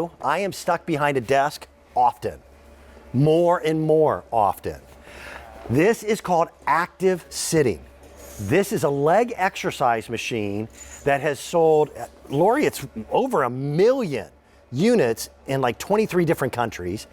you, I am stuck behind a desk often, more and more often. This is called active sitting. This is a leg exercise machine that has sold, Lori, it's over 1 million units in like 23 different countries.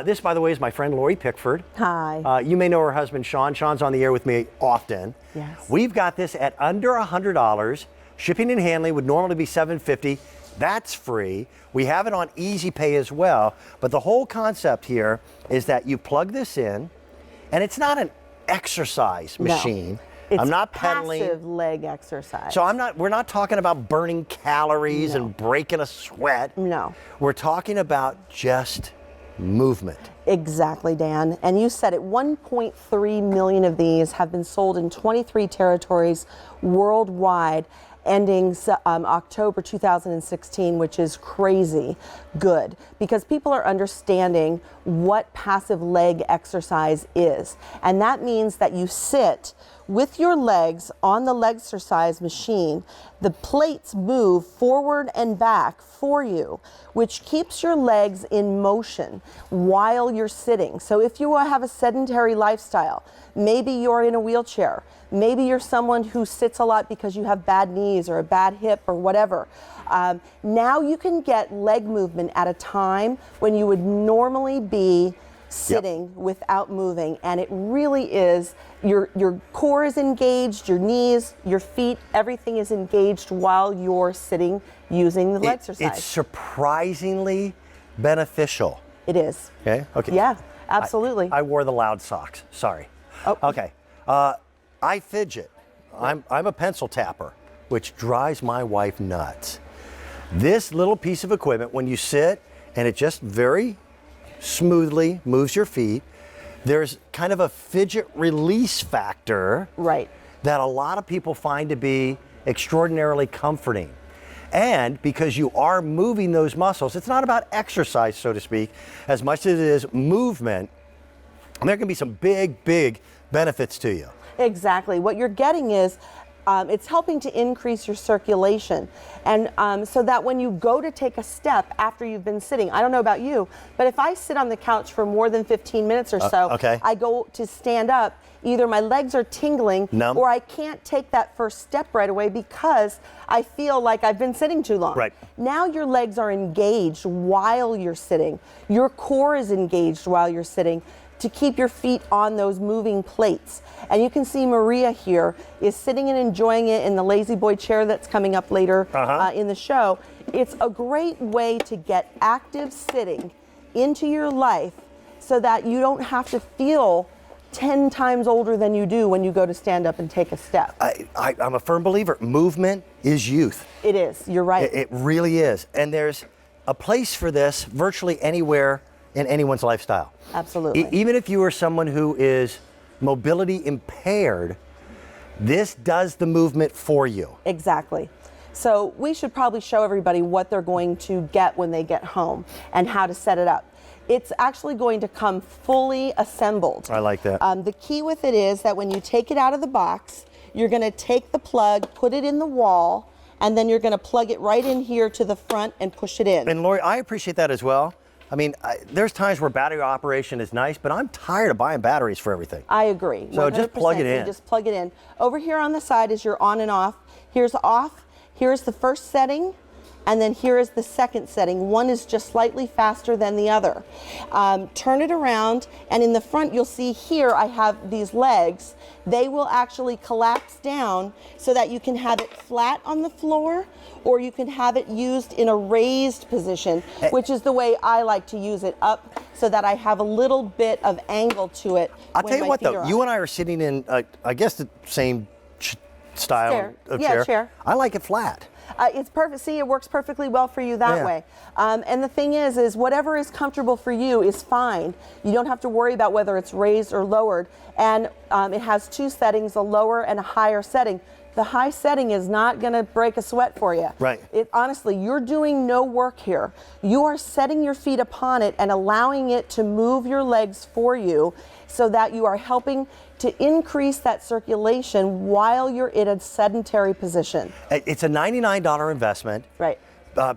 This, by the way, is my friend Lori Pickford. Hi. You may know her husband, Sean. Sean's on the air with me often. Yes. We've got this at under $100. Shipping and handling would normally be $750. That's free. We have it on Easy Pay as well. But the whole concept here is that you plug this in, and it's not an exercise machine. No. It's I'm not pedaling. passive leg exercise. So we're not talking about burning calories and breaking a sweat. No. We're talking about just movement. Exactly, Dan. And you said it, 1.3 million of these have been sold in 23 territories worldwide, ending October 2016, which is crazy good because people are understanding what passive leg exercise is. And that means that you sit with your legs on the LegXercise machine. The plates move forward and back for you, which keeps your legs in motion while you're sitting. So if you have a sedentary lifestyle, maybe you're in a wheelchair, maybe you're someone who sits a lot because you have bad knees or a bad hip or whatever. Now you can get leg movement at a time when you would normally be sitting without moving, and it really is, your core is engaged, your knees, your feet, everything is engaged while you're sitting using the LegXercise. It's surprisingly beneficial. It is. Okay. Yeah, absolutely. I wore the loud socks. Sorry. Oh. Okay. I fidget. I'm a pencil tapper, which drives my wife nuts. This little piece of equipment, when you sit and it just very smoothly moves your feet, there's kind of a fidget release factor that a lot of people find to be extraordinarily comforting. And because you are moving those muscles, it's not about exercise, so to speak, as much as it is movement. And there can be some big benefits to you. Exactly. What you're getting is it's helping to increase your circulation, and so that when you go to take a step after you've been sitting, I don't know about you, but if I sit on the couch for more than 15 minutes or so, I go to stand up, either my legs are tingling or I can't take that first step right away because I feel like I've been sitting too long. Right. Now your legs are engaged while you're sitting. Your core is engaged while you're sitting to keep your feet on those moving plates. And you can see Maria here is sitting and enjoying it in the lazy boy chair that's coming up later in the show. It's a great way to get active sitting into your life so that you don't have to feel 10 times older than you do when you go to stand up and take a step. I'm a firm believer. Movement is youth. It is. You're right. It really is. And there's a place for this virtually anywhere in anyone's lifestyle. Absolutely. Even if you are someone who is mobility impaired, this does the movement for you. Exactly. So we should probably show everybody what they're going to get when they get home and how to set it up. It's actually going to come fully assembled. I like that. The key with it is that when you take it out of the box, you're going to take the plug, put it in the wall, and then you're going to plug it right in here to the front and push it in. And Lori, I appreciate that as well. I mean, there's times where battery operation is nice, but I'm tired of buying batteries for everything. I agree. So just plug it in. So just plug it in. Over here on the side is your on and off. Here's off. Here's the first setting. And then here is the second setting. One is just slightly faster than the other. Turn it around, and in the front you'll see here I have these legs. They will actually collapse down so that you can have it flat on the floor, or you can have it used in a raised position, which is the way I like to use it, up so that I have a little bit of angle to it. I'll tell you what though, you and I are sitting in, I guess the same style of chair. I like it flat. It's perfect. See, it works perfectly well for you that way. And the thing is whatever is comfortable for you is fine. You don't have to worry about whether it's raised or lowered. And it has two settings, a lower and a higher setting. The high setting is not going to break a sweat for you. Right. Honestly, you're doing no work here. You are setting your feet upon it and allowing it to move your legs for you so that you are helping to increase that circulation while you're in a sedentary position. It's a $99 investment. Right.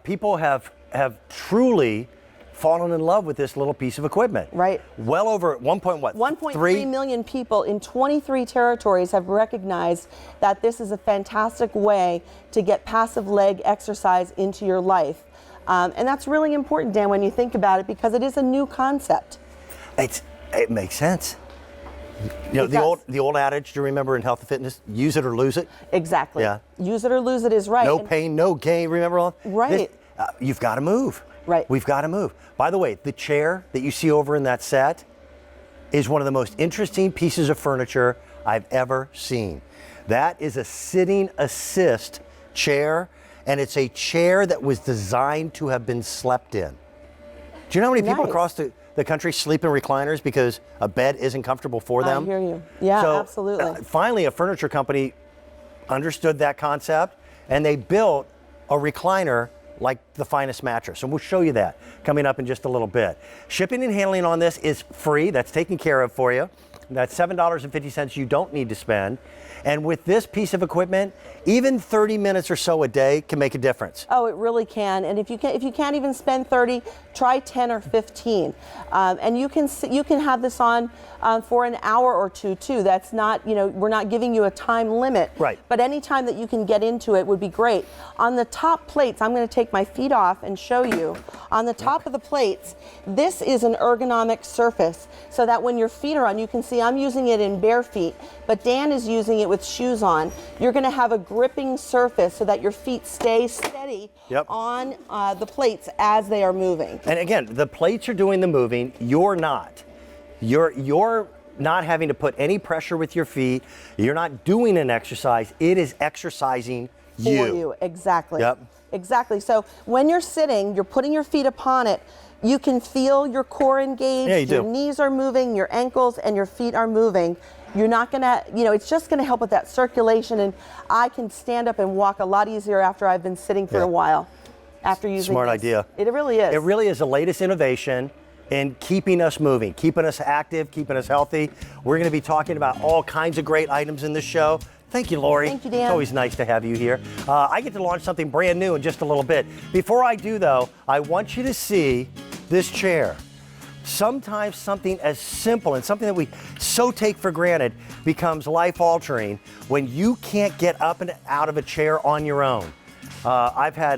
People have have truly fallen in love with this little piece of equipment. Right. Well over 1.3 million people in 23 territories have recognized that this is a fantastic way to get passive leg exercise into your life. And that's really important, Dan, when you think about it, because it is a new concept. It makes sense. You know, the old adage, do you remember in health and fitness, use it or lose it? Exactly. Yeah. Use it or lose it is right. No pain, no gain, remember all? Right. You've got to move. Right. We've got to move. By the way, the chair that you see over in that set is one of the most interesting pieces of furniture I've ever seen. That is a sitting assist chair, and it's a chair that was designed to have been slept in. Do you know how many people across the country sleep in recliners because a bed isn't comfortable for them? I hear you. Yeah, so, absolutely. Finally, a furniture company understood that concept, and they built a recliner like the finest mattress. And we'll show you that coming up in just a little bit. Shipping and handling on this is free. That's taken care of for you. That's $7.50 you don't need to spend. And with this piece of equipment, even 30 minutes or so a day can make a difference. Oh, it really can. And if you can't even spend 30, try 10 or 15. And you can have this on for an hour or two too. That's not, we're not giving you a time limit. Right. But any time that you can get into it would be great. On the top plates, I'm going to take my feet off and show you. On the top of the plates, this is an ergonomic surface so that when your feet are on, you can see I'm using it in bare feet, but Dan is using it with shoes on. You're going to have a gripping surface so that your feet stay steady on the plates as they are moving. And again, the plates are doing the moving. You're not. You're not having to put any pressure with your feet. You're not doing an exercise. It is exercising you. For you, exactly. Yep. Exactly. So when you're sitting, you're putting your feet upon it. You can feel your core engaged. Yeah, you do. Your knees are moving, your ankles and your feet are moving. You're not gonna, it's just gonna help with that circulation, and I can stand up and walk a lot easier after I've been sitting for a while. After using Smart this. idea. It really is. It really is the latest innovation in keeping us moving, keeping us active, keeping us healthy. We're going to be talking about all kinds of great items in this show. Thank you, Lori. Thank you, Dan. It's always nice to have you here. I get to launch something brand new in just a little bit. Before I do, though, I want you to see this chair. Sometimes something as simple and something that we so take for granted becomes life-altering when you can't get up and out of a chair on your own. I've had